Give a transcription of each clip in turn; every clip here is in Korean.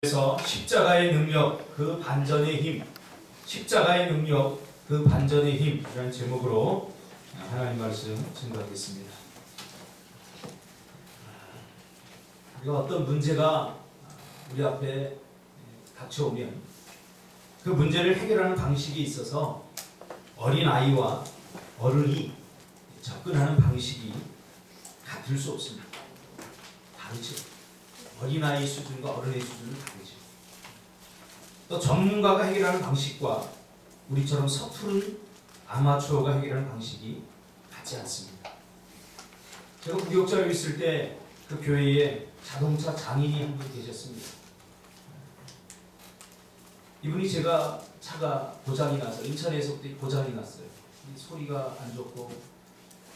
그래서 십자가의 능력, 그 반전의 힘, 십자가의 능력, 그 반전의 힘이라는 제목으로 하나님 말씀 증거하겠습니다. 우리가 어떤 문제가 우리 앞에 닥쳐오면 그 문제를 해결하는 방식이 있어서 어린아이와 어른이 접근하는 방식이 같을 수 없습니다. 다르죠. 어린아이 수준과 어른의 수준은 다르죠. 또 전문가가 해결하는 방식과 우리처럼 서투른 아마추어가 해결하는 방식이 같지 않습니다. 제가 부교육자로 있을 때 그 교회에 자동차 장인이 한 분 계셨습니다. 이분이 제가 차가 고장이 나서 인천에서부터 고장이 났어요. 소리가 안 좋고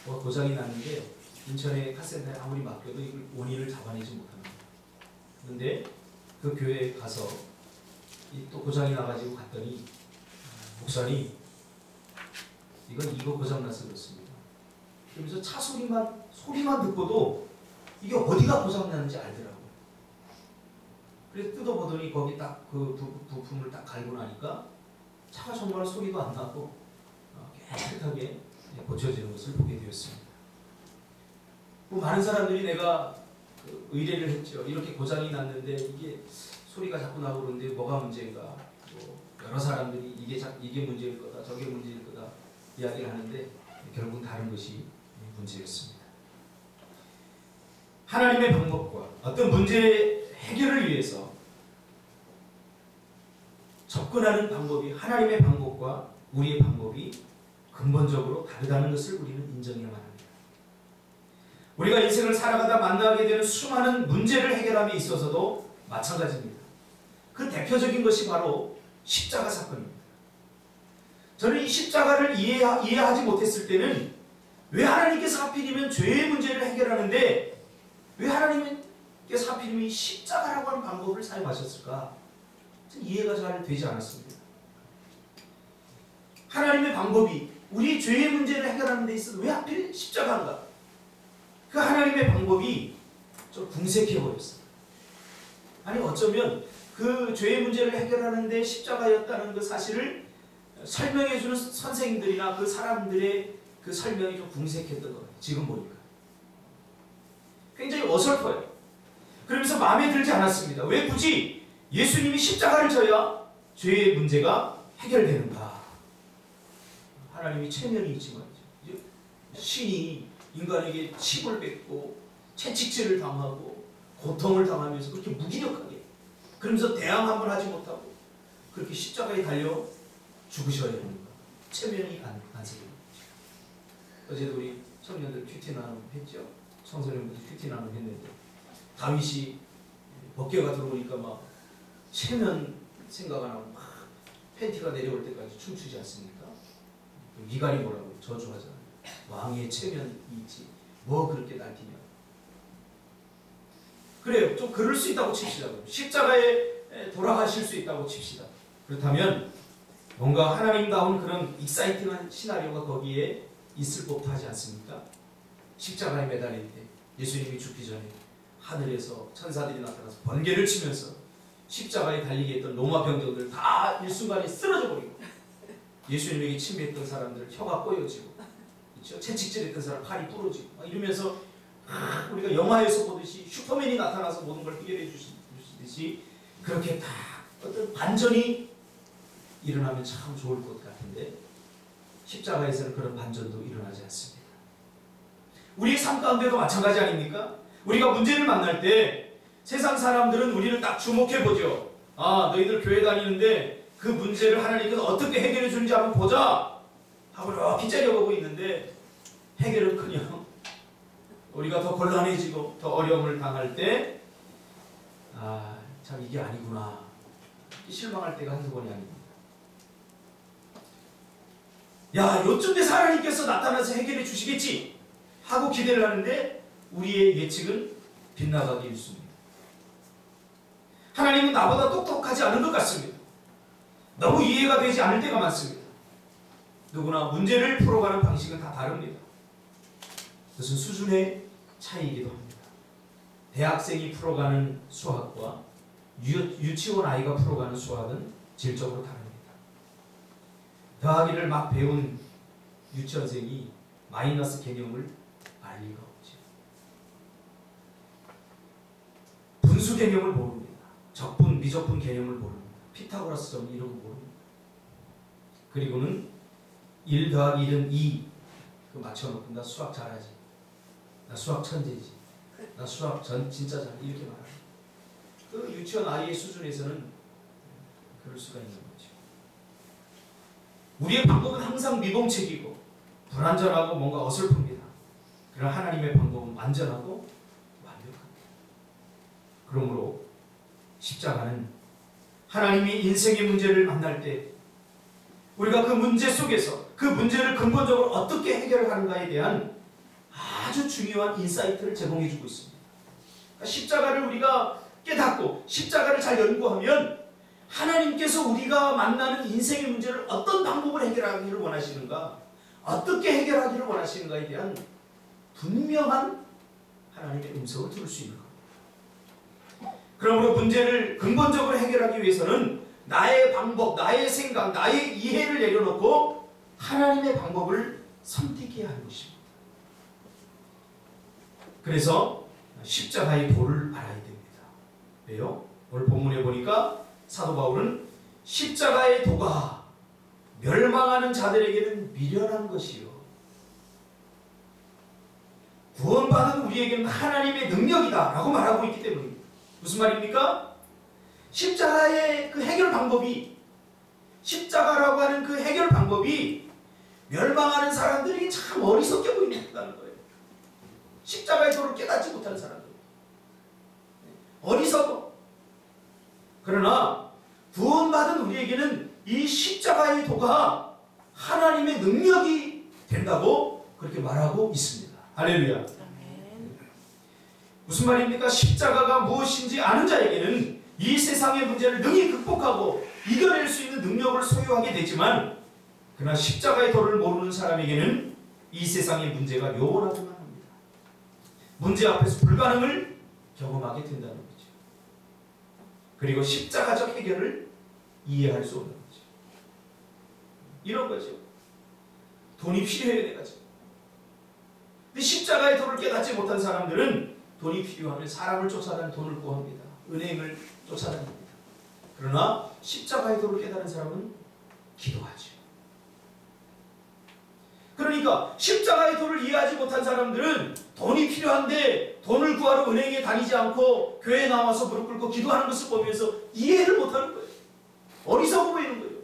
고장이 났는데 인천의 카센터에 아무리 맡겨도 이걸 원인을 잡아내지 못합니다. 그런데 그 교회에 가서 또 고장이 나가지고 갔더니 목사님 이거 고장 나서 그렇습니다. 그러면서 차 소리만 듣고도 이게 어디가 고장 나는지 알더라고요. 그래서 뜯어보더니 거기 딱 그 부품을 딱 갈고 나니까 차가 정말 소리도 안 나고 깨끗하게 고쳐지는 것을 보게 되었습니다. 많은 사람들이 내가 의뢰를 했죠. 이렇게 고장이 났는데 이게 소리가 자꾸 나고 그러는데 뭐가 문제인가? 여러 사람들이 이게 문제일 거다, 저게 문제일 거다 이야기를 하는데 결국 다른 것이 문제였습니다. 하나님의 방법과 어떤 문제 해결을 위해서 접근하는 방법이 하나님의 방법과 우리의 방법이 근본적으로 다르다는 것을 우리는 인정해야만 합니다. 우리가 인생을 살아가다 만나게 되는 수많은 문제를 해결함에 있어서도 마찬가지입니다. 그 대표적인 것이 바로 십자가 사건입니다. 저는 이 십자가를 이해하지 못했을 때는 왜 하나님께서 하필이면 죄의 문제를 해결하는데 왜 하나님께서 하필이면 십자가라고 하는 방법을 사용하셨을까? 이해가 잘 되지 않았습니다. 하나님의 방법이 우리 죄의 문제를 해결하는 데 있어서 왜 하필 십자가인가? 그 하나님의 방법이 좀 궁색해버렸어요. 아니 어쩌면 그 죄의 문제를 해결하는 데 십자가였다는 그 사실을 설명해주는 선생님들이나 그 사람들의 그 설명이 좀 궁색했던 거예요. 지금 보니까. 굉장히 어설퍼요. 그러면서 마음에 들지 않았습니다. 왜 굳이 예수님이 십자가를 져야 죄의 문제가 해결되는가? 하나님이 체면이 있지만 신이 인간에게 침을 뱉고 채찍질을 당하고 고통을 당하면서 그렇게 무기력하게 그러면서 대항 한번 하지 못하고 그렇게 십자가에 달려 죽으셔야 하는가? 체면이 안 생깁니다. 어제도 우리 청년들 큐티 나눔 했죠? 청소년들 큐티 나눔 했는데 다윗이 법궤가 들어오니까 막 체면 생각하고 막 팬티가 내려올 때까지 춤추지 않습니까? 미갈이 뭐라고 저주하잖아요. 왕의 체면이 있지 뭐 그렇게 날뛰냐. 그래요. 좀 그럴 수 있다고 칩시다. 십자가에 돌아가실 수 있다고 칩시다. 그렇다면 뭔가 하나님다운 그런 익사이팅한 시나리오가 거기에 있을 법도 하지 않습니까? 십자가에 매달릴 때 예수님이 죽기 전에 하늘에서 천사들이 나타나서 번개를 치면서 십자가에 달리게 했던 로마 병정들 다 일순간에 쓰러져 버리고 예수님에게 침뱉던 사람들 혀가 꼬여지고 그렇죠? 채찍질했던 사람 팔이 부러지고 막 이러면서 우리가 영화에서 보듯이 슈퍼맨이 나타나서 모든 걸 해결해 주시듯이 그렇게 다 어떤 반전이 일어나면 참 좋을 것 같은데 십자가에서는 그런 반전도 일어나지 않습니다. 우리의 삶 가운데도 마찬가지 아닙니까? 우리가 문제를 만날 때 세상 사람들은 우리를 딱 주목해보죠. 아, 너희들 교회 다니는데 그 문제를 하나님께서 어떻게 해결해 주는지 한번 보자 하고 이렇게 째려보고 있는데 해결은커녕 우리가 더 곤란해지고 더 어려움을 당할 때 아, 참 이게 아니구나 실망할 때가 한두 번이 아닙니다. 야, 요쯤 돼서 하나님께서 나타나서 해결해 주시겠지 하고 기대를 하는데 우리의 예측은 빗나가기 일쑤입니다. 하나님은 나보다 똑똑하지 않은 것 같습니다. 너무 이해가 되지 않을 때가 많습니다. 누구나 문제를 풀어가는 방식은 다 다릅니다. 그것은 수준의 차이이기도 합니다. 대학생이 풀어가는 수학과 유치원 아이가 풀어가는 수학은 질적으로 다릅니다. 더하기를 막 배운 유치원생이 마이너스 개념을 알 리가 없죠. 분수 개념을 모릅니다. 적분, 미적분 개념을 모릅니다. 피타고라스 점 이런 거 모릅니다. 그리고는 1 더하기 1은 2 그 맞춰놓고 나 수학 잘하지, 나 수학 천재지, 나 수학 진짜 잘해 이렇게 말합니다. 그 유치원 아이의 수준에서는 그럴 수가 있는 거죠. 우리의 방법은 항상 미봉책이고 불완전하고 뭔가 어설픕니다. 그러나 하나님의 방법은 완전하고 완벽합니다. 그러므로 십자가는 하나님이 인생의 문제를 만날 때 우리가 그 문제 속에서 그 문제를 근본적으로 어떻게 해결하는가에 대한 아주 중요한 인사이트를 제공해 주고 있습니다. 그러니까 십자가를 우리가 깨닫고 십자가를 잘 연구하면 하나님께서 우리가 만나는 인생의 문제를 어떤 방법으로 해결하기를 원하시는가, 어떻게 해결하기를 원하시는가에 대한 분명한 하나님의 음성을 들을 수 있는 겁니다. 그러므로 문제를 근본적으로 해결하기 위해서는 나의 방법, 나의 생각, 나의 이해를 내려놓고 하나님의 방법을 선택해야 하는 것입니다. 그래서 십자가의 도를 알아야 됩니다. 왜요? 오늘 본문에 보니까 사도 바울은 십자가의 도가 멸망하는 자들에게는 미련한 것이요 구원받은 우리에게는 하나님의 능력이다 라고 말하고 있기 때문입니다. 무슨 말입니까? 십자가의 그 해결 방법이, 십자가라고 하는 그 해결 방법이 멸망하는 사람들이 참 어리석게 보인다는 거예요. 십자가의 도를 깨닫지 못하는 사람들 어리석어. 그러나 구원받은 우리에게는 이 십자가의 도가 하나님의 능력이 된다고 그렇게 말하고 있습니다. 할렐루야. 무슨 말입니까? 십자가가 무엇인지 아는 자에게는 이 세상의 문제를 능히 극복하고 이겨낼 수 있는 능력을 소유하게 되지만, 그러나 십자가의 도를 모르는 사람에게는 이 세상의 문제가 요원하기만 합니다. 문제 앞에서 불가능을 경험하게 된다는 거죠. 그리고 십자가적 해결을 이해할 수 없는 거죠. 이런 거죠. 돈이 필요해야 돼가지고. 근데 십자가의 도를 깨닫지 못한 사람들은 돈이 필요하면 사람을 쫓아다니 돈을 구합니다. 은행을 쫓아다닙니다. 그러나 십자가의 도를 깨달은 사람은 기도하죠. 그러니까 십자가의 도를 이해하지 못한 사람들은 돈이 필요한데 돈을 구하러 은행에 다니지 않고 교회에 나와서 무릎 꿇고 기도하는 것을 보면서 이해를 못하는 거예요. 어리석어 보이는 거예요.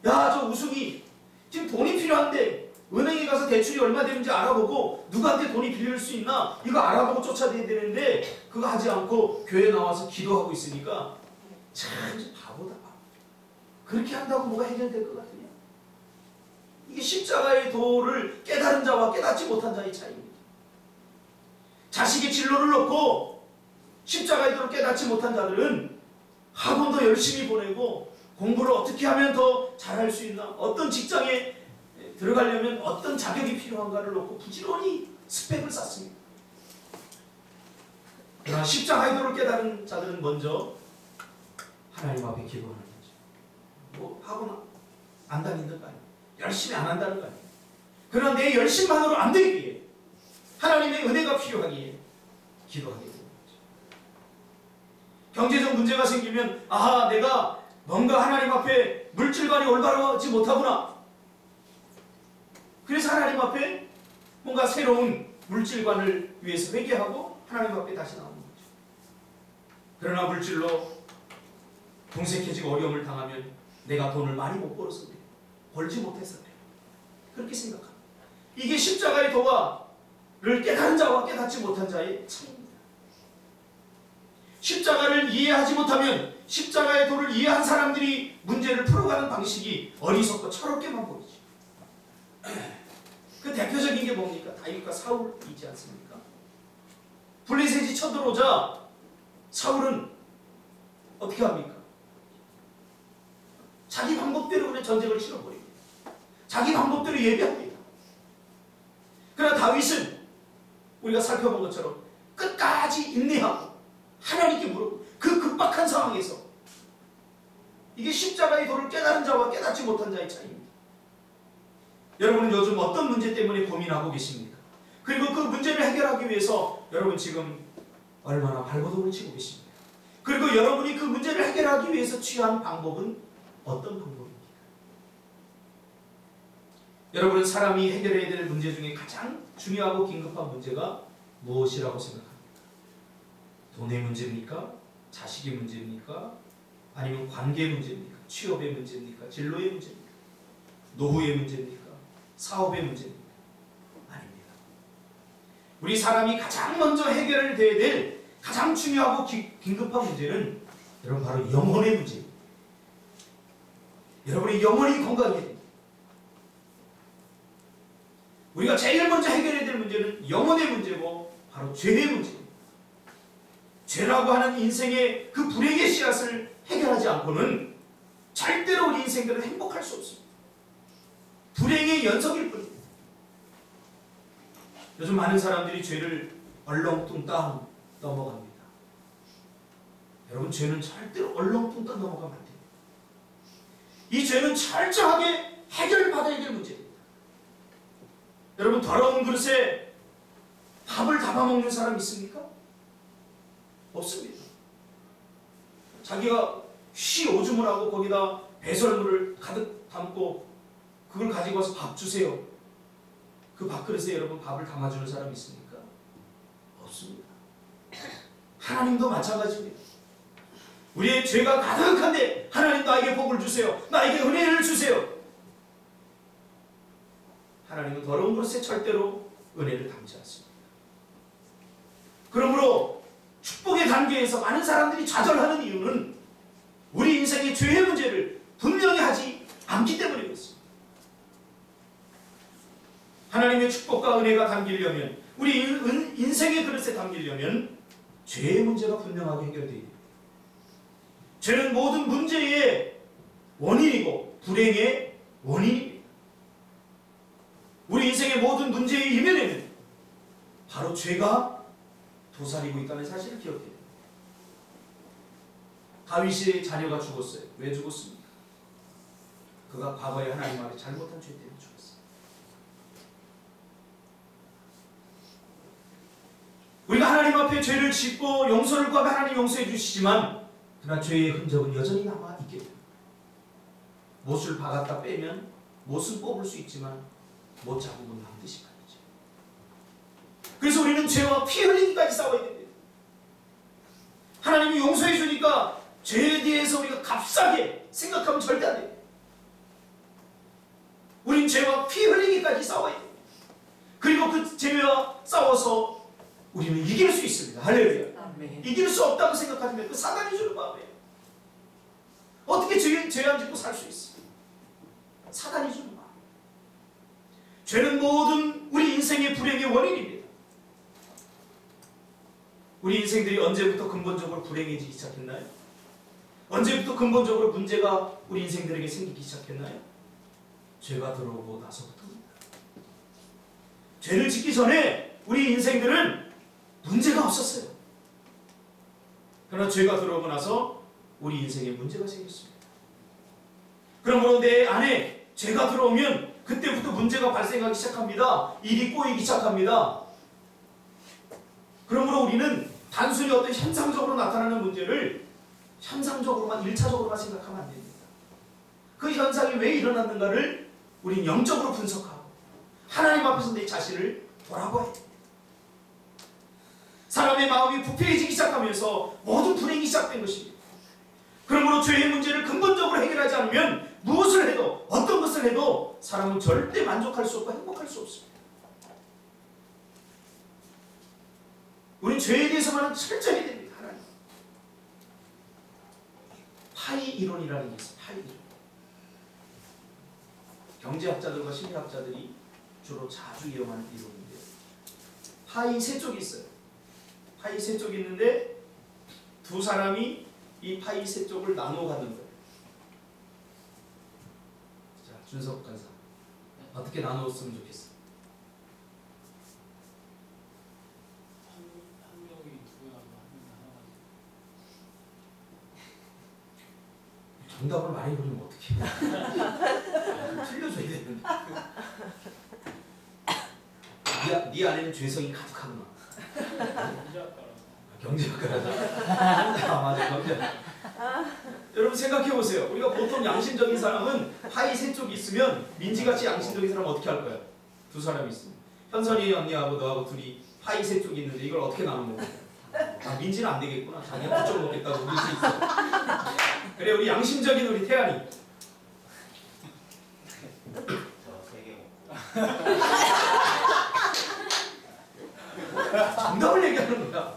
야, 저 우승이 지금 돈이 필요한데 은행에 가서 대출이 얼마 되는지 알아보고 누구한테 돈이 빌릴 수 있나 이거 알아보고 쫓아내야 되는데 그거 하지 않고 교회에 나와서 기도하고 있으니까 참 바보다. 그렇게 한다고 뭐가 해결될 것 같으냐? 이게 십자가의 도를 깨달은 자와 깨닫지 못한 자의 차이입니다. 자식의 진로를 놓고 십자가의 도를 깨닫지 못한 자들은 학원도 열심히 보내고 공부를 어떻게 하면 더 잘할 수 있나, 어떤 직장에 들어가려면 어떤 자격이 필요한가를 놓고 부지런히 스펙을 쌓습니다. 그러나 십자가의 도를 깨달은 자들은 먼저 하나님 앞에 기도하는 거죠. 뭐 학원 안 다닌다는 거 아니에요. 열심히 안 한다는 거 아니에요. 그러나 내 열심만으로 안 되기에 하나님의 은혜가 필요하기에 기도하게 되는 거죠. 경제적 문제가 생기면 아하, 내가 뭔가 하나님 앞에 물질관이 올바르지 못하구나. 그래서 하나님 앞에 뭔가 새로운 물질관을 위해서 회개하고 하나님 앞에 다시 나오는 거죠. 그러나 물질로 궁색해지고 어려움을 당하면 내가 돈을 많이 못 벌어서 그래, 벌지 못해서 그래, 그렇게 생각합니다. 이게 십자가의 도를 깨달은 자와 깨닫지 못한 자의 차이입니다. 십자가를 이해하지 못하면 십자가의 도를 이해한 사람들이 문제를 풀어가는 방식이 어리석고 철없게만 보이죠. 그 대표적인 게 뭡니까? 다윗과 사울이지 않습니까? 블레셋이 쳐들어오자 사울은 어떻게 합니까? 자기 방법대로 그냥 전쟁을 치러버립니다. 자기 방법대로 예배합니다. 그러나 다윗은 우리가 살펴본 것처럼 끝까지 인내하고 하나님께 물어보고 그 급박한 상황에 이게 십자가의 도를 깨달은 자와 깨닫지 못한 자의 차이입니다. 여러분은 요즘 어떤 문제 때문에 고민하고 계십니까? 그리고 그 문제를 해결하기 위해서 여러분 지금 얼마나 발버둥을 치고 계십니까? 그리고 여러분이 그 문제를 해결하기 위해서 취한 방법은 어떤 방법입니까? 여러분은 사람이 해결해야 될 문제 중에 가장 중요하고 긴급한 문제가 무엇이라고 생각합니까? 돈의 문제입니까? 자식의 문제입니까? 아니면 관계 문제입니까? 취업의 문제입니까? 진로의 문제입니까? 노후의 문제입니까? 사업의 문제입니까? 아닙니다. 우리 사람이 가장 먼저 해결해야 될 가장 중요하고 긴급한 문제는 여러분 바로 영혼의 문제입니다. 여러분의 영혼이 건강해야 됩니다. 우리가 제일 먼저 해결해야 될 문제는 영혼의 문제고 바로 죄의 문제입니다. 죄라고 하는 인생의 그 불행의 씨앗을 해결하지 않고는 절대로 우리 인생들은 행복할 수 없습니다. 불행의 연속일 뿐입니다. 요즘 많은 사람들이 죄를 얼렁뚱땅 넘어갑니다. 여러분, 죄는 절대로 얼렁뚱땅 넘어가면 안 됩니다. 이 죄는 철저하게 해결받아야 될 문제입니다. 여러분, 더러운 그릇에 밥을 담아먹는 사람 있습니까? 없습니다. 자기가 쉬 오줌을 하고 거기다 배설물을 가득 담고 그걸 가지고 와서 밥 주세요. 그 밥그릇에 여러분 밥을 담아주는 사람이 있습니까? 없습니다. 하나님도 마찬가지입니다. 우리의 죄가 가득한데 하나님 나에게 복을 주세요. 나에게 은혜를 주세요. 하나님은 더러운 그릇에 절대로 은혜를 담지 않습니다. 그러므로 축복의 단계에서 많은 사람들이 좌절하는 이유는 우리 인생의 죄의 문제를 분명히 하지 않기 때문에 그렇습니다. 하나님의 축복과 은혜가 담기려면, 우리 인생의 그릇에 담기려면 죄의 문제가 분명하게 해결되어야 됩니다. 죄는 모든 문제의 원인이고 불행의 원인입니다. 우리 인생의 모든 문제의 이면에는 바로 죄가 도사리고 있다는 사실을 기억해야 됩니다. 다윗의 자녀가 죽었어요. 왜 죽었습니까? 그가 과거에 하나님 앞에 잘못한 죄 때문에 죽었어요. 우리가 하나님 앞에 죄를 짓고 용서를 구하면 하나님 용서해 주시지만 그러나 죄의 흔적은 여전히 남아있게 됩니다. 못을 박았다 빼면 못은 뽑을 수 있지만 못 잡으면 반드시 말이죠. 그래서 우리는 죄와 피 흘리기까지 싸워야 됩니다. 하나님이 용서해 주니까 죄에 대해서 우리가 값싸게 생각하면 절대 안 됩니다. 우린 죄와 피 흘리기까지 싸워야 됩니다. 그리고 그 죄와 싸워서 우리는 이길 수 있습니다. 할렐루야. 아멘. 이길 수 없다고 생각하면 그 사단이 주는 마음이에요. 어떻게 죄 안 짓고 살 수 있어요? 사단이 주는 마음. 죄는 모든 우리 인생의 불행의 원인입니다. 우리 인생들이 언제부터 근본적으로 불행해지기 시작했나요? 언제부터 근본적으로 문제가 우리 인생들에게 생기기 시작했나요? 죄가 들어오고 나서부터입니다. 죄를 짓기 전에 우리 인생들은 문제가 없었어요. 그러나 죄가 들어오고 나서 우리 인생에 문제가 생겼습니다. 그러므로 내 안에 죄가 들어오면 그때부터 문제가 발생하기 시작합니다. 일이 꼬이기 시작합니다. 그러므로 우리는 단순히 어떤 현상적으로 나타나는 문제를 현상적으로만 1차적으로만 생각하면 안 됩니다. 그 현상이 왜 일어났는가를 우리는 영적으로 분석하고 하나님 앞에서 내 자신을 돌아봐야 됩니다. 사람의 마음이 부패해지기 시작하면서 모든 불행이 시작된 것입니다. 그러므로 죄의 문제를 근본적으로 해결하지 않으면 무엇을 해도 어떤 것을 해도 사람은 절대 만족할 수 없고 행복할 수 없습니다. 우리는 죄에 대해서만 철저히 해야 됩니다. 하나님. 파이 이론이라는 게 있어요. 파이 이론. 경제학자들과 심리학자들이 주로 자주 이용하는 이론인데요. 파이 세 쪽이 있어요. 파이 세 쪽이 있는데 두 사람이 이 파이 세 쪽을 나눠 갖는 거예요. 자, 준석 간사. 어떻게 나누었으면 좋겠어? 한 명이 누구야? 한 명이 정답을 많이 부르면 어떡해. 틀려줘야 되는데. 네 안에는 죄성이 가득하구나. 경제학과라서. 맞아, 경제학. 여러분 생각해보세요. 우리가 보통 양심적인 사람은 하이 세 쪽이 있으면 민지같이 양심적인 사람은 어떻게 할 거야? 두 사람이 있으면. 현선이 언니하고 너하고 둘이 하이 세 쪽이 있는데 이걸 어떻게 나눠 먹는 거야? 아, 민지는 안 되겠구나. 자기가 그쪽 먹겠다고 우길 수 있어. 그래, 우리 양심적인 우리 태안이. 저 3개 먹고. 정답을 얘기하는 거야.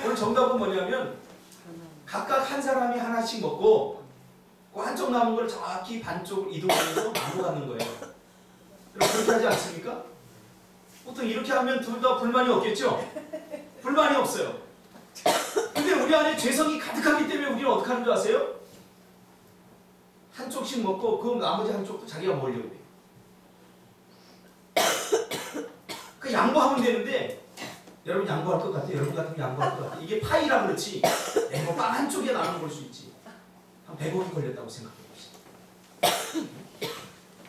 오늘 정답은 뭐냐면 각각 한 사람이 하나씩 먹고 그 한쪽 남은 걸 정확히 반쪽을 이동하면서 나눠 갖는 거예요. 여러분 그렇게 하지 않습니까? 보통 이렇게 하면 둘 다 불만이 없겠죠? 불만이 없어요. 근데 우리 안에 죄성이 가득하기 때문에 우리는 어떻게 하는 줄 아세요? 한쪽씩 먹고 그 나머지 한쪽도 자기가 먹으려고 해요. 그 양보하면 되는데 여러분 양보할 것 같아요? 여러분 같으면 양보할 것 같아요? 이게 파이라 그렇지 내가 빵 한쪽에 나눠 볼 수 있지. 한 100원이 걸렸다고 생각해 봅시다.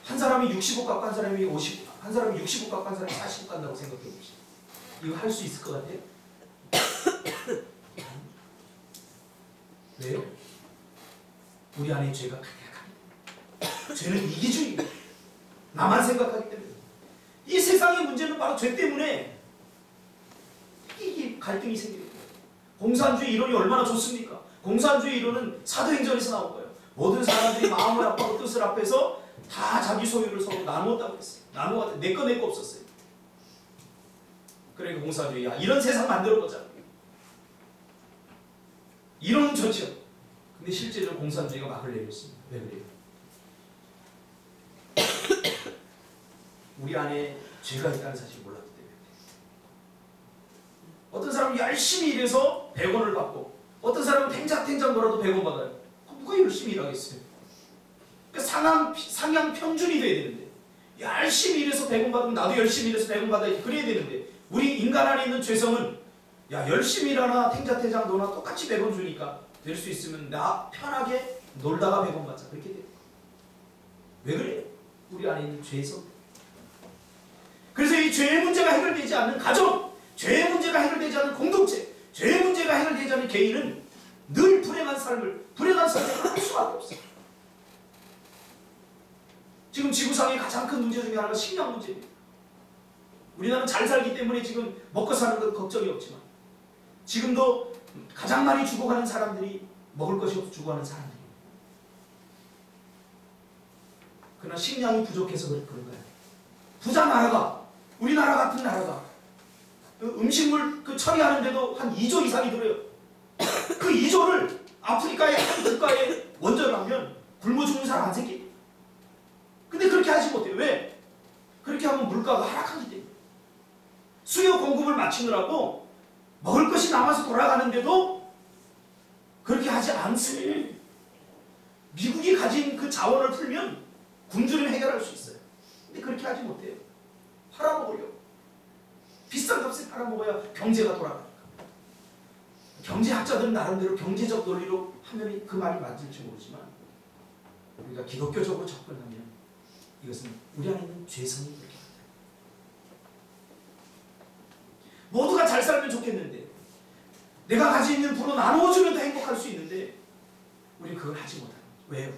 한 사람이 60억 갖고 한 사람이 50, 한 사람이 60억 갖고 한 사람이 40억 간다고 생각해 봅시다. 이거 할 수 있을 것 같아요? 왜요? 우리 안에 죄가 가득합니다. 죄는 이기주의입니다. 나만 생각하기 때문에. 이 세상의 문제는 바로 죄 때문에 이 갈등이 생기는 거예요. 공산주의 이론이 얼마나 좋습니까? 공산주의 이론은 사도행전에서 나온 거예요. 모든 사람들이 마음을 합하고 뜻을 합해서 다 자기 소유를 서로 나누었다고 했어요. 나누었다. 내 거 없었어요. 그러니까 공산주의, 야 이런 세상 만들어보자. 이론은 좋죠. 근데 실제로 공산주의가 막을 내렸습니다. 왜 그래요? 우리 안에 죄가 있다는 사실을 몰랐기 때문에. 어떤 사람은 열심히 일해서 100원을 받고 어떤 사람은 탱자탱자 놀아도 100원 받아요. 누가 열심히 일하겠어요? 그러니까 상향 평준이 돼야 되는데 열심히 일해서 100원 받으면 나도 열심히 일해서 100원 받아야지. 그래야 되는데 우리 인간 안에 있는 죄성은 야 열심히 일하나 탱자탱자 노나 똑같이 100원 주니까 될 수 있으면 나 편하게 놀다가 100원 받자. 그렇게 돼요. 왜 그래요? 우리 안에 있는 죄성. 그래서 이 죄의 문제가 해결되지 않는 가정, 죄의 문제가 해결되지 않는 공동체, 죄의 문제가 해결되지 않는 개인은 늘 불행한 삶을 할 수밖에 없어요. 지금 지구상의 가장 큰 문제 중에 하나가 식량 문제입니다. 우리나라는 잘 살기 때문에 지금 먹고 사는 건 걱정이 없지만 지금도 가장 많이 죽어가는 사람들이 먹을 것이 없어 죽어가는 사람들이에요. 그러나 식량이 부족해서 그런 거예요. 부자 나라가, 우리나라 같은 나라가 음식물 처리하는데도 한 2조 이상이 들어요. 그 2조를 아프리카의 한 국가에 원전하면 굶어 죽는 사람 안 생겨요. 근데 그렇게 하지 못해요. 왜? 그렇게 하면 물가가 하락하기 때문에. 수요 공급을 맞추느라고 먹을 것이 남아서 돌아가는데도 그렇게 하지 않습니다. 미국이 가진 그 자원을 풀면 굶주림 해결할 수 있어요. 근데 그렇게 하지 못해요. 팔아먹으려고. 비싼 값에 팔아먹어야 경제가 돌아가니까. 경제학자들은 나름대로 경제적 논리로 하면 그 말이 맞을지 모르지만 우리가 기독교적으로 접근하면 이것은 우리 안에 있는 죄성이 그렇게 같아요. 모두가 잘 살면 좋겠는데 내가 가지고 있는 부로 나누어주면 더 행복할 수 있는데 우리는 그걸 하지 못하는 거죠. 왜요?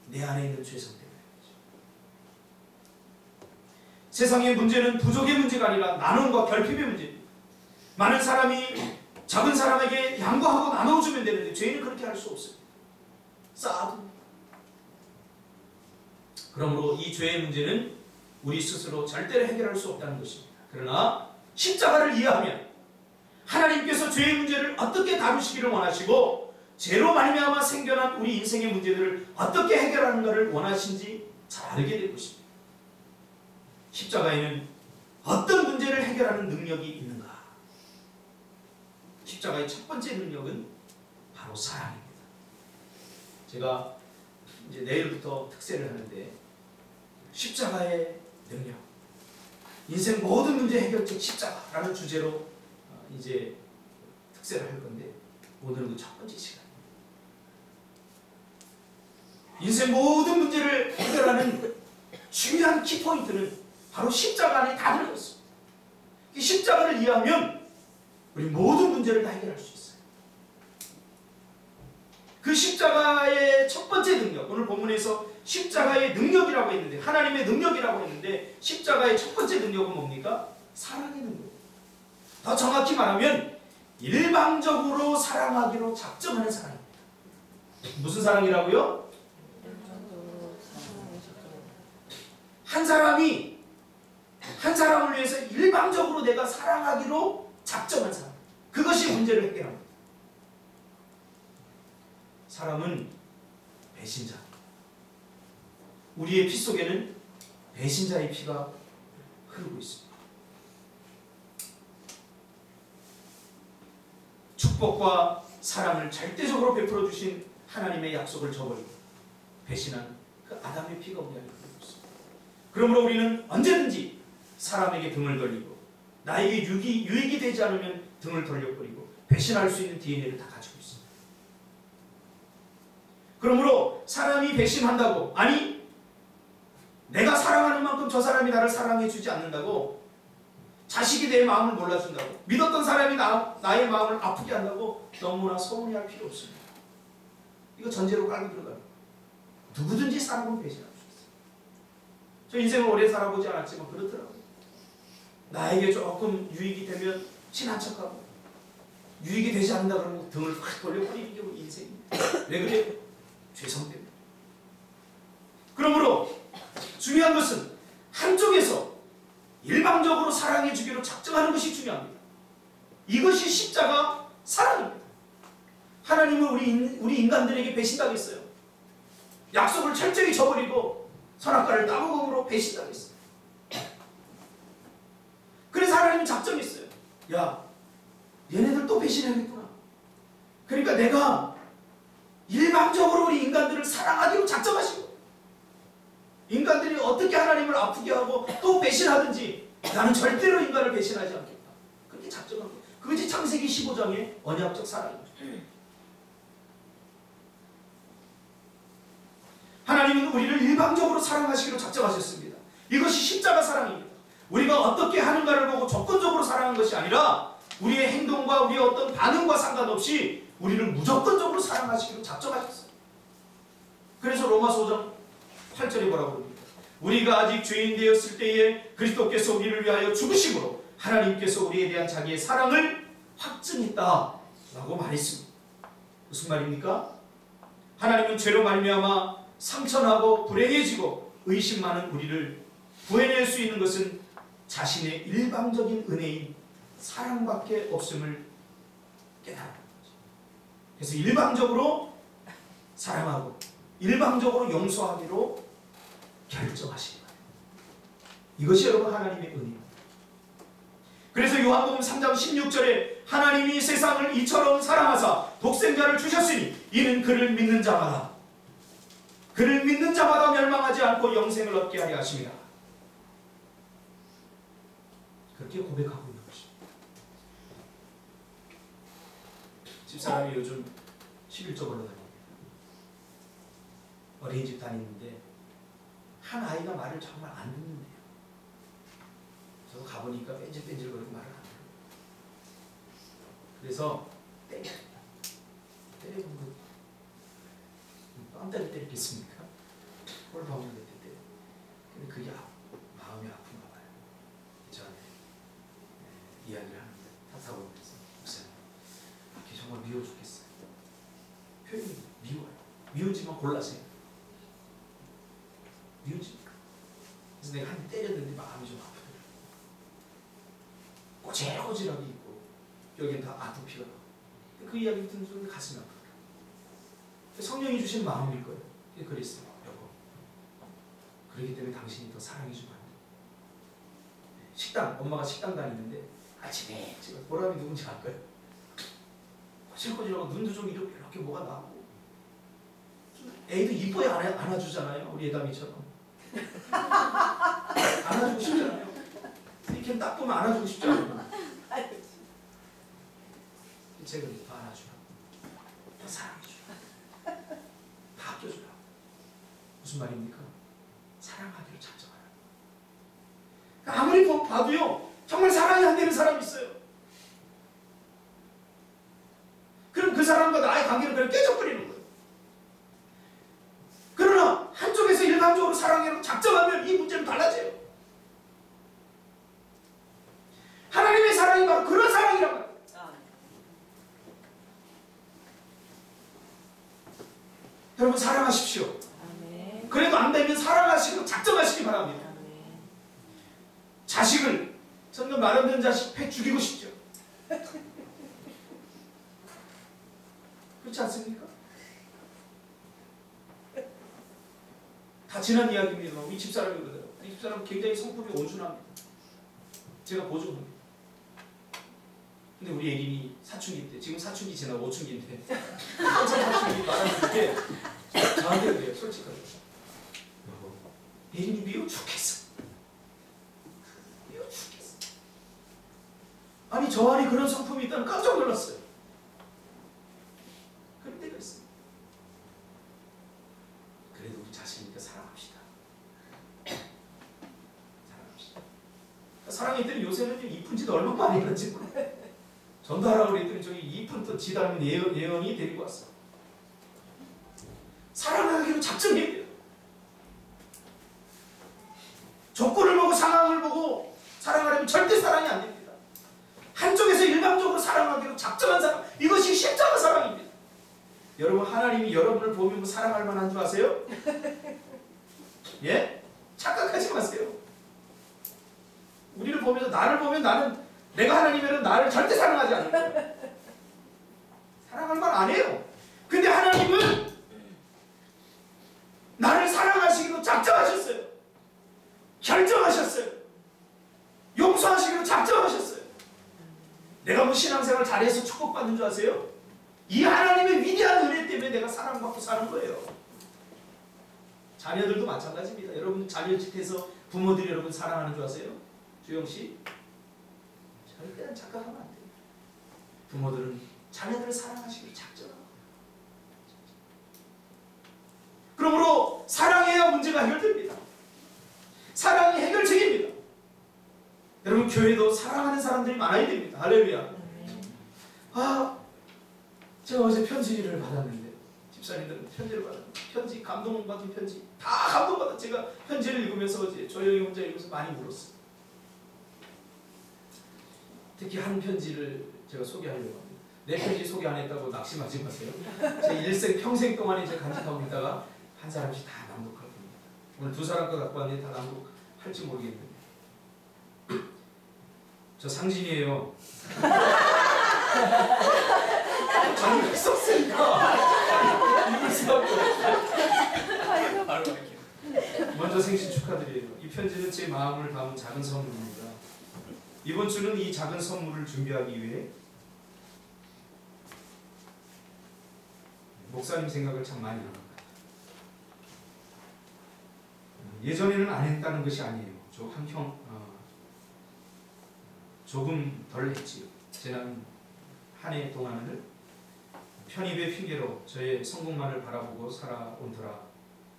내 안에 있는 죄성 때문에. 세상의 문제는 부족의 문제가 아니라 나눔과 결핍의 문제입니다. 많은 사람이 작은 사람에게 양보하고 나눠주면 되는데 죄인은 그렇게 할 수 없어요. 쌓아도. 그러므로 이 죄의 문제는 우리 스스로 절대로 해결할 수 없다는 것입니다. 그러나 십자가를 이해하면 하나님께서 죄의 문제를 어떻게 다루시기를 원하시고 죄로 말미암아 생겨난 우리 인생의 문제들을 어떻게 해결하는 것을 원하신지 잘 알게 될 것입니다. 십자가에는 어떤 문제를 해결하는 능력이 있는가? 십자가의 첫 번째 능력은 바로 사랑입니다. 제가 이제 내일부터 특세를 하는데 십자가의 능력, 인생 모든 문제 해결책 십자가라는 주제로 이제 특세를 할 건데 오늘은 그 첫 번째 시간입니다. 인생 모든 문제를 해결하는 중요한 키포인트는 바로 십자가 안에 다 들어있습니다. 이 십자가를 이해하면 우리 모든 문제를 다 해결할 수 있어요. 그 십자가의 첫 번째 능력, 오늘 본문에서 십자가의 능력이라고 했는데, 하나님의 능력이라고 했는데, 십자가의 첫 번째 능력은 뭡니까? 사랑의 능력. 더 정확히 말하면 일방적으로 사랑하기로 작정하는 사랑입니다. 무슨 사랑이라고요? 한 사람이 한 사람을 위해서 일방적으로 내가 사랑하기로 작정한 사람. 그것이 문제를 해결합니다. 사람은 배신자. 우리의 피 속에는 배신자의 피가 흐르고 있습니다. 축복과 사랑을 절대적으로 베풀어 주신 하나님의 약속을 저버리고 배신한 그 아담의 피가 우리 안에 흐르고 있습니다. 그러므로 우리는 언제든지 사람에게 등을 돌리고 나에게 유익이 되지 않으면 등을 돌려버리고 배신할 수 있는 DNA를 다 가지고 있습니다. 그러므로 사람이 배신한다고, 아니 내가 사랑하는 만큼 저 사람이 나를 사랑해 주지 않는다고, 자식이 내 마음을 몰라준다고, 믿었던 사람이 나의 마음을 아프게 한다고 너무나 서운해할 필요 없습니다. 이거 전제로 깔고 들어가요. 누구든지 사람은 배신할 수 있어요. 저 인생을 오래 살아보지 않았지만 그렇더라고요. 나에게 조금 유익이 되면 친한 척하고, 유익이 되지 않는다 그러면 등을 확 돌려버리는 게 우리 인생입니다. 왜 그래요? 죄성 때문에. 그러므로 중요한 것은 한쪽에서 일방적으로 사랑해 주기로 작정하는 것이 중요합니다. 이것이 십자가 사랑입니다. 하나님은 우리 인간들에게 배신당했어요. 약속을 철저히 저버리고 선악과를 따먹음으로 배신당했어요. 그래서 하나님은 작정했어요. 야, 얘네들 또 배신해야겠구나. 그러니까 내가 일방적으로 우리 인간들을 사랑하기로 작정하시고, 인간들이 어떻게 하나님을 아프게 하고 또 배신하든지 나는 절대로 인간을 배신하지 않겠다. 그렇게 작정한 거예요. 그것이 창세기 15장의 언약적 사랑입니다. 하나님은 우리를 일방적으로 사랑하시기로 작정하셨습니다. 이것이 십자가 사랑입니다. 우리가 어떻게 하는가를 보고 조건적으로 사랑한 것이 아니라 우리의 행동과 우리의 어떤 반응과 상관없이 우리를 무조건적으로 사랑하시기로 작정하셨어요. 그래서 로마서 5장 8절에 뭐라고 합니까? 우리가 아직 죄인 되었을 때에 그리스도께서 우리를 위하여 죽으심으로 하나님께서 우리에 대한 자기의 사랑을 확증했다 라고 말했습니다. 무슨 말입니까? 하나님은 죄로 말미암아 상처나고 불행해지고 의심 많은 우리를 구해낼 수 있는 것은 자신의 일방적인 은혜인 사랑밖에 없음을 깨달은 거죠. 그래서 일방적으로 사랑하고 일방적으로 용서하기로 결정하신 거예요. 이것이 여러분 하나님의 은혜입니다. 그래서 요한복음 3장 16절에 하나님이 세상을 이처럼 사랑하사 독생자를 주셨으니 이는 그를 믿는 자마다 멸망하지 않고 영생을 얻게 하려 하십니다. 그렇게 고백하고 있는 것입니다. 집사람이 요즘 11쪽으로 다닙니다. 어린이집 다니는데 한 아이가 말을 정말 안 듣는데요. 그래서 가보니까 뺀질뺀질거리고 말을 안 해요. 그래서 때려본 거 뺨때려 때리겠습니까? 꼴방울 때 때려. 근데 그게 마음이 아픈가 봐요. 저한테 이야기를 하는데 탓하고면서 목사님, 걔 정말 미워 죽겠어요. 표현이 미워요. 미우지만 골라세요. 미우지니까. 그래서 내가 한 대 때렸는데 마음이 좀 아프더라고요. 꼬질꼬질하게 있고 여기는 다 아토피가 나고. 그 이야기 듣는 순간 가슴이 아프더라고요. 성령이 주신 마음일 거예요. 그랬어요. 여보, 그렇기 때문에 당신이 더 사랑해주면 안 돼. 식당, 엄마가 식당 다니는데 아침에 제가 보람이 누군지 알까요? 꼬질꼬질하고 눈도 좀 이렇게 뭐가 나고, 애도 이뻐야 안아주잖아요. 우리 애담이처럼. 안아주고 싶잖아요. 이렇게 딱 보면 안아주고 싶잖아요. 제가 더 안아주라고, 더 사랑해주라고, 다 아껴주라고. 무슨 말입니까? 사랑하기를 작정하라. 아무리 봐도요 정말 사랑이 안 되는 사람이 있어요. 그럼 그 사람과 나의 관계는 그냥 깨져버리는 거예요. 그러나 한쪽에서 일방적으로 사랑하려고 작정하면 이 문제는 달라져요. 하나님의 사랑이 바로 그런 사랑이란 말이에요. 여러분 사랑하십시오. 아멘. 그래도 안 되면 사랑하시고 작정하시기 바랍니다. 아멘. 자식을 저는 말 없는 자식 패 죽이고 싶죠. 그렇지 않습니까? 다 지난 이야기입니다. 우리 집사람이 그러더라고요. 이 집사람은 굉장히 성품이 온순합니다. 제가 보조합니다. 근데 우리 애린이 사춘기 때, 지금 사춘기 지나고 5춘기인데 한참 사춘기 말하는데 저한테 그래요. 솔직하게. 애린이 미워 죽겠어. 미워 죽겠어. 아니 저 안에 그런 성품이 있다는 깜짝 놀랐어요. 그런 때가 있어요. 그래도 우리 자신이니까 사랑합시다. 사랑합시다. 사랑이 있더니 요새는 이쁜 짓 얼마나 많이 했는지 전도하라고 그랬더니 저기 이쁜 또 지 닮은 예언이 데리고 왔어. 사랑하기로 작정해야 돼요. 조건을 보고 상황을 보고 사랑하려면 절대 사랑이 안 됩니다. 한쪽에서 일방적으로 사랑하기로 작정한 사랑, 이것이 십자가 사랑입니다. 여러분 하나님이 여러분을 보면 사랑할 만한 줄 아세요? 예? 착각하지 마세요. 우리를 보면서 나를 보면 나는 내가 하나님이면 나를 절대 사랑하지 않을 거예요. 사랑할 말 안 해요. 근데 하나님은 나를 사랑하시기로 작정하셨어요. 결정하셨어요. 용서하시기로 작정하셨어요. 내가 뭐 신앙생활 잘해서 축복받는 줄 아세요? 이 하나님의 위대한 은혜 때문에 내가 사랑받고 사는 거예요. 자녀들도 마찬가지입니다. 여러분 자녀 짓해서 부모들이 여러분 사랑하는 줄 아세요? 주영씨? 절대 착각하면 안 돼요. 부모들은 자녀들을 사랑하시길 작정하고. 그러므로 사랑해야 문제가 해결됩니다. 사랑이 해결책입니다. 여러분 교회도 사랑하는 사람들이 많아야 됩니다. 할렐루야. 제가 어제 편지를 받았는데 집사님들은 편지를 받았는데 편지 감동받은 편지 다 감동받아. 제가 편지를 읽으면서 어제 조용히 혼자 읽으면서 많이 울었어요. 특히 한 편지를 제가 소개하려고 합니다. 내 편지 소개 안 했다고 낙심하지 마세요. 제 일생 평생 동안에 제가 간직하고 있다가 한 사람씩 다 낭독할 겁니다. 오늘 두 사람 거 갖고 왔는데 다 낭독할지 모르겠는데 저 상진이에요. 자기가 썼으니까 읽을 수밖에 없어요. 먼저 생신 축하드려요. 이 편지는 제 마음을 담은 작은 선물입니다. 이번 주는 이 작은 선물을 준비하기 위해 목사님 생각을 참 많이 하는 것 같아요. 예전에는 안 했다는 것이 아니에요. 조금 덜 했지요. 지난 한 해 동안을 편입의 핑계로 저의 성공만을 바라보고 살아온 터라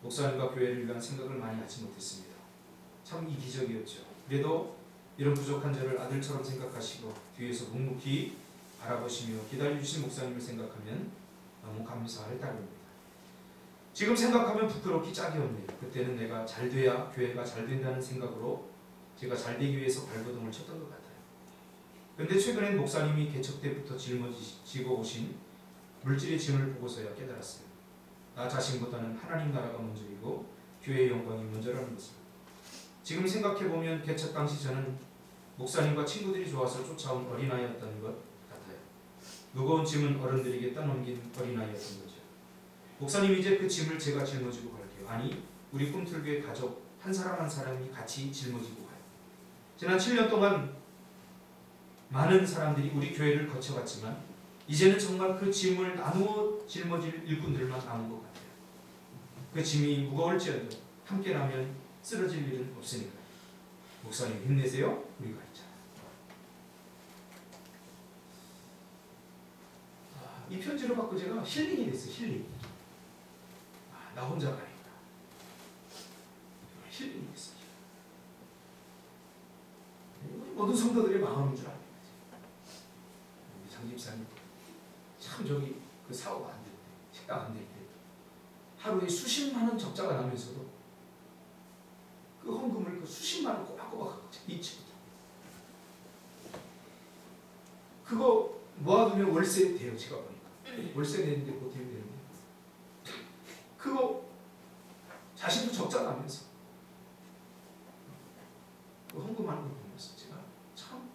목사님과 교회를 위한 생각을 많이 하지 못했습니다. 참 이기적이었죠. 그래도 이런 부족한 저를 아들처럼 생각하시고 뒤에서 묵묵히 바라보시며 기다려주신 목사님을 생각하면 너무 감사할 따름입니다. 지금 생각하면 부끄럽기 짝이 없네요. 그때는 내가 잘 돼야 교회가 잘 된다는 생각으로 제가 잘 되기 위해서 발버둥을 쳤던 것 같아요. 그런데 최근엔 목사님이 개척 때부터 짊어지고 오신 물질의 짐을 보고서야 깨달았어요. 나 자신보다는 하나님 나라가 먼저이고 교회의 영광이 먼저라는 것을. 지금 생각해보면 개척 당시 저는 목사님과 친구들이 좋아서 쫓아온 어린아이였던 것 같아요. 무거운 짐은 어른들에게 떠넘긴 어린아이였던 거죠. 목사님 이제 그 짐을 제가 짊어지고 갈게요. 아니 우리 꿈틀교회 가족 한 사람 한 사람이 같이 짊어지고 가요. 지난 7년 동안 많은 사람들이 우리 교회를 거쳐갔지만 이제는 정말 그 짐을 나누어 짊어질 일꾼들만 남은 것 같아요. 그 짐이 무거울지언정 함께라면 쓰러질 일은 없으니까요. 목사님 힘내세요. 우리가 있잖아요. 이 편지를 받고 제가 힐링이 됐어요. 힐링. 나 혼자가 아니다. 힐링이 있어요. 모든 성도들의 마음인 줄 압니다. 장 집사님 참 저기 그 사고가 안 될 때, 식당 안 될 때 하루에 수십만 원 적자가 나면서도 그 헌금을 그 수십만 원 꼬박꼬박 잊지 못하고 그거 모아두면 월세 돼요. 제가 보니까 월세 내는데 보태면 되는데 그거 자신도 적자 나면서 그 헌금하는 걸 보면서 제가 참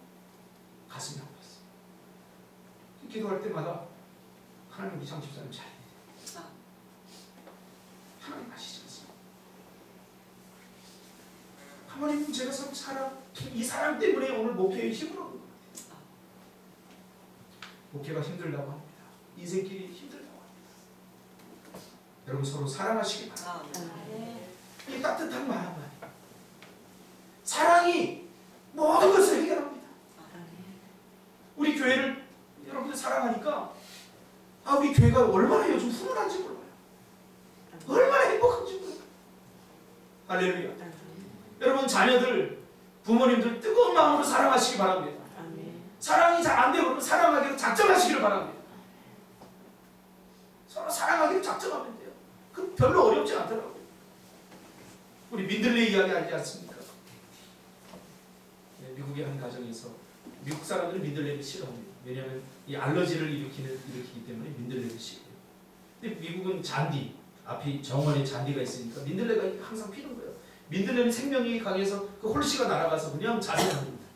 가슴이 아팠어요. 기도할 때마다 하나님 우리 장 집사님 잘 해야 돼. 하나님 아시지 않습니까? 하나님 제가 이 사람 때문에 오늘 목회에 힘을 얻는 것 같아요. 목회가 힘들다고 합니다. 인생길이 힘들다고 합니다. 여러분 서로 사랑하시기 바랍니다. 이 따뜻한 마음만 사랑이 모든 것을 해결합니다. 우리 교회를 여러분들 사랑하니까 우리 교회가 얼마나 요즘 훈훈한지 몰라요. 얼마나 행복한지 몰라요. 할렐루야. 여러분 자녀들, 부모님들 뜨거운 마음으로 사랑하시기 바랍니다. 사랑이 잘 안 되고 사랑하기로 작정하시기를 바랍니다. 서로 사랑하기로 작정하면 돼요. 그 별로 어렵지 않더라고요. 우리 민들레 이야기 알지 않습니까? 미국의 한 가정에서 미국 사람들은 민들레를 싫어합니다. 왜냐하면 이 알러지를 일으키기 때문에 민들레를 싫어해요. 근데 미국은 잔디, 앞이 정원에 잔디가 있으니까 민들레가 항상 피는 거예요. 민들레는 생명력이 강해서 그 홀씨가 날아가서 그냥 자생합니다.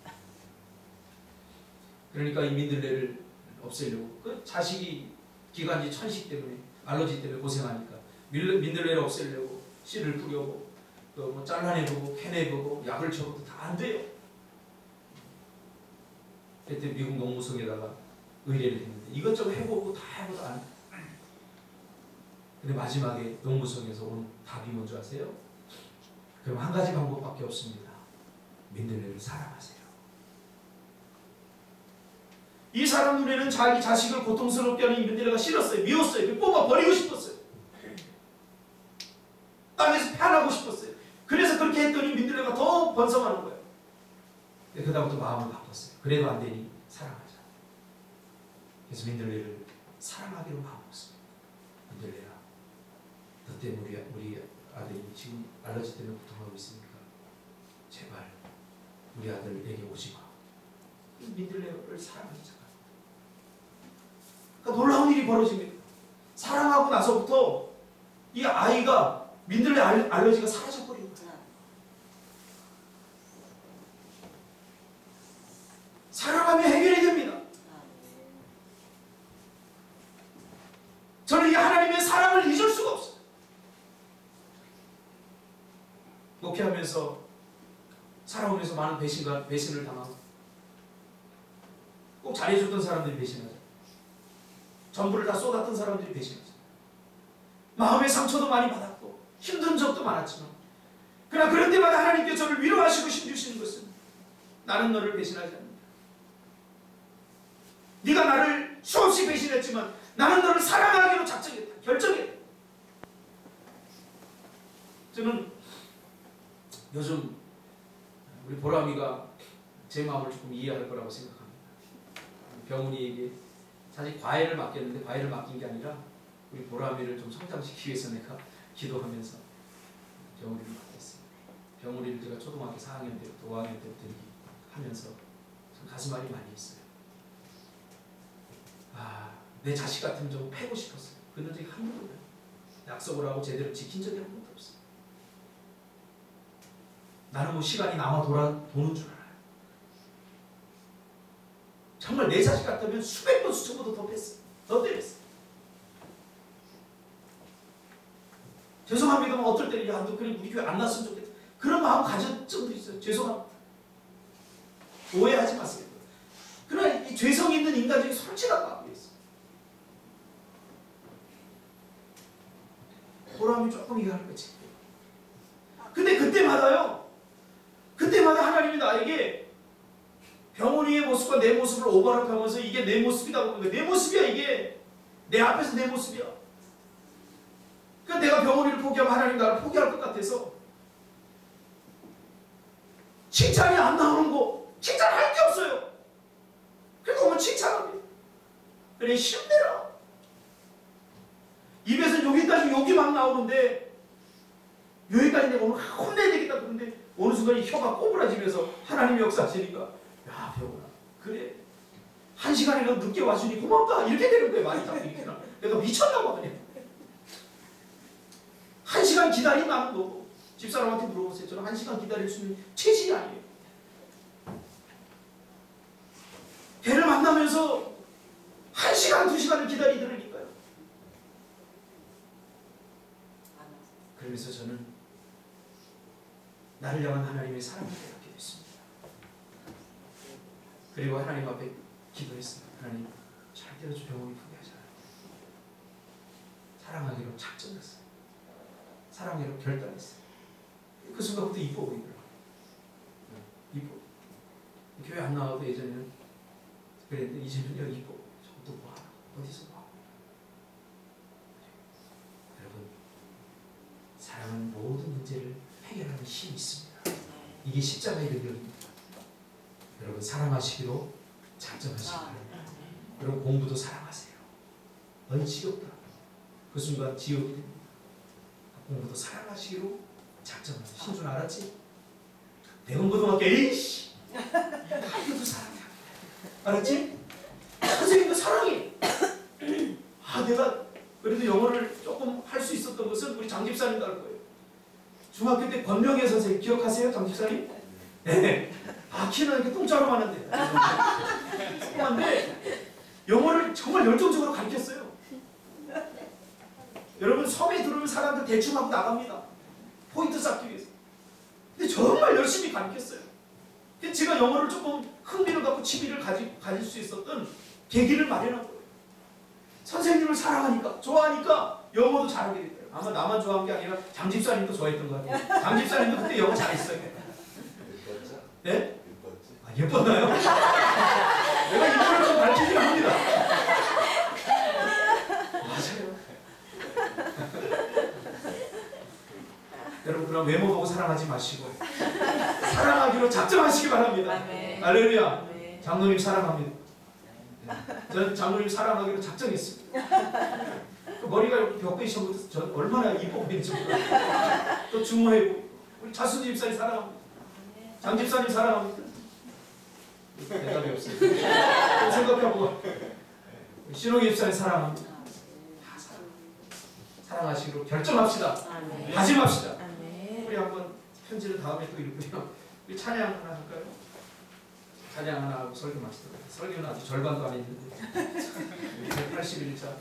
그러니까 이 민들레를 없애려고 그 자식이 기관지 천식 때문에 알러지 때문에 고생하니까 민들레를 없애려고 씨를 뿌려보고 뭐 잘라내보고 캐내보고 약을 쳐보고 다 안 돼요. 그때 미국 농무성에다가 의뢰를 했는데 이것저것 해보고 다 해보도 안 돼. 근데 마지막에 농무성에서 온 답이 뭔지 아세요? 그럼 한 가지 방법밖에 없습니다. 민들레를 사랑하세요. 이 사람 눈에는 자기 자식을 고통스럽게 하는 민들레가 싫었어요. 미웠어요. 뽑아 버리고 싶었어요. 땅에서 패하고 싶었어요. 그래서 그렇게 했더니 민들레가 더 번성하는 거예요. 그다음부터 마음을 바꿨어요. 그래도 안 되니 사랑하자. 그래서 민들레를 사랑하기로 마음먹었습니다. 민들레야, 너 때문에 우리 아들이 지금 알러지 때문에 고통하고 있으니까 제발 우리 아들에게 오지 마. 민들레를 사랑하자. 그러니까 놀라운 일이 벌어집니다. 사랑하고 나서부터 이 아이가 민들레 알러지가 사라져버린 거예요. 사랑하면 해결이 됩니다. 저는 이 하나님의 사랑을 잊을 수가 없어요. 목회하면서 살아오면서 많은 배신을 당하고 꼭 잘해줬던 사람들이 배신하죠. 전부를 다 쏟았던 사람들이 배신하죠. 마음의 상처도 많이 받았고 힘든 적도 많았지만 그러나 그런 때마다 하나님께 저를 위로하시고 힘주시는 것은 나는 너를 배신하지 않는다. 네가 나를 수없이 배신했지만 나는 너를 사랑하기로 작정했다. 결정했다. 저는 요즘 우리 보람이가 제 마음을 조금 이해할 거라고 생각합니다. 병훈이에게 사실 과외를 맡겼는데 과외를 맡긴 게 아니라 우리 보람이를 좀 성장시키기 위해서 내가 기도하면서 병훈이를 맡겼어요. 병훈이를 제가 초등학교 4학년 때부터 5학년 때부터 이렇게 하면서 참 가슴앓이 많이 했어요. 내 자식 같으면 좀 패고 싶었어요. 그런 적이 한 번도 없어요. 약속을 하고 제대로 지킨 적이 한 번도 없어요. 나는 뭐 시간이 남아 도는 줄 알아요. 정말 내 자식 같으면 수백 번 수천보다 더 뺐어요. 더 때렸어요. 죄송합니다만 어떨 때는 야, 너 그래 우리 교회 안 났으면 좋겠다. 그런 마음 가진 적도 있어요. 죄송합니다. 오해하지 마세요. 그러나 이 죄성 있는 인간적인 솔직한 마음이 있어요. 보람이 조금 이해할 거지. 근데 그때마다 하나님이 나에게 병원이의 모습과 내 모습을 오버랩하면서 이게 내 모습이다 보는 거야. 내 모습이야 이게. 내 앞에서 내 모습이야. 그러니까 내가 병원이를 포기하면 하나님 나를 포기할 것 같아서 칭찬이 안 나오는 거 칭찬할 게 없어요. 그래서 오면 칭찬합니다. 그래 힘내라. 입에서 여기까지 욕이 막 나오는데 여기까지 내가 오늘 혼내야 되겠다 그런데 어느 순간 혀가 꼬부라지면서 하나님이 역사하시니까 야 배우나 그래 한 시간이라도 늦게 와주니 고맙다 이렇게 되는 거예요. 말이 딱 이렇게 나. 내가 미쳤나 봐 그냥. 한 시간 기다린 나는 거고 집사람한테 물어보세요. 저는 한 시간 기다릴 수 있는 체질이 아니에요. 걔를 만나면서 한 시간 두 시간을 기다리더라니까요. 그러면서 저는 나를 향한 하나님의 사랑을 깨닫게 됐습니다. 그리고 하나님 앞에 기도했습니다. 하나님 절대로 저 병원이 포기하지 않아요. 사랑하기로 작정했어요. 사랑하기로 결단했어요. 그 순간부터 이뻐 보이더라고요. 이뻐. 교회 안 나와도 예전에는 그랬는데 이제는 이뻐. 저것도 뭐 하나? 어디서 뭐 하나? 여러분 사랑은 모든 문제를 해결하는 힘이 있습니다. 이게 십자가의 능력입니다. 여러분 사랑하시기로 작정하시기 바랍니다. 여러분 공부도 사랑하세요. 너희 지겹다. 그 순간 지옥이 됩니다. 공부도 사랑하시기로 작정하세요. 신준 알았지? 대원고등학교 에이씨 이것도 사랑이야. 알았지? 선생님도 사랑해. 아 내가 그래도 영어를 조금 할 수 있었던 것은 우리 장 집사님도 알 거예요. 중학교 때 권명애 선생님 기억하세요? 장 집사님? 네. 아 키는 이렇게 똥자로 많은데 조그만데 영어를 정말 열정적으로 가르쳤어요. 여러분 섬에 들어오면 사람들 대충 하고 나갑니다. 포인트 쌓기 위해서. 근데 정말 열심히 가르쳤어요. 근데 제가 영어를 조금 흥미를 갖고 취미를 가질 수 있었던 계기를 마련한 거예요. 선생님을 사랑하니까 좋아하니까 영어도 잘하게 됐어요. 아마 나만 좋아한 게 아니라 장 집사님도 좋아했던 것 같아요. 장 집사님도 그때 영어 잘했어요. 예뻤죠? 네? 예뻤지? 아, 예뻤나요? 내가 이거를 좀 가르치긴 합니다. 맞아요. 여러분 그럼 외모 보고 사랑하지 마시고 사랑하기로 작정하시기 바랍니다. 아멘. 할렐루야. 아멘. 장로님 사랑합니다. 저는 장로님 사랑하기로 작정했습니다. 그 머리가 이렇게 벽에 있어부터 전 얼마나 이뻐 보이는지 몰라요. 또 중모해 우리 자순 집사님 사랑합니다. 장 집사님 사랑합니다. 대답이 없어요. 또 생각해보고 신홍이 집사님 사랑합니다. 다 사랑하시기로 결정합시다. 아멘. 다짐합시다. 아멘. 우리 한번 편지를 다음에 또 읽고요. 우리 찬양 하나 할까요? 찬양 하나 하고 설교 마치도록. 설교는 아직 절반도 안 했는데 181자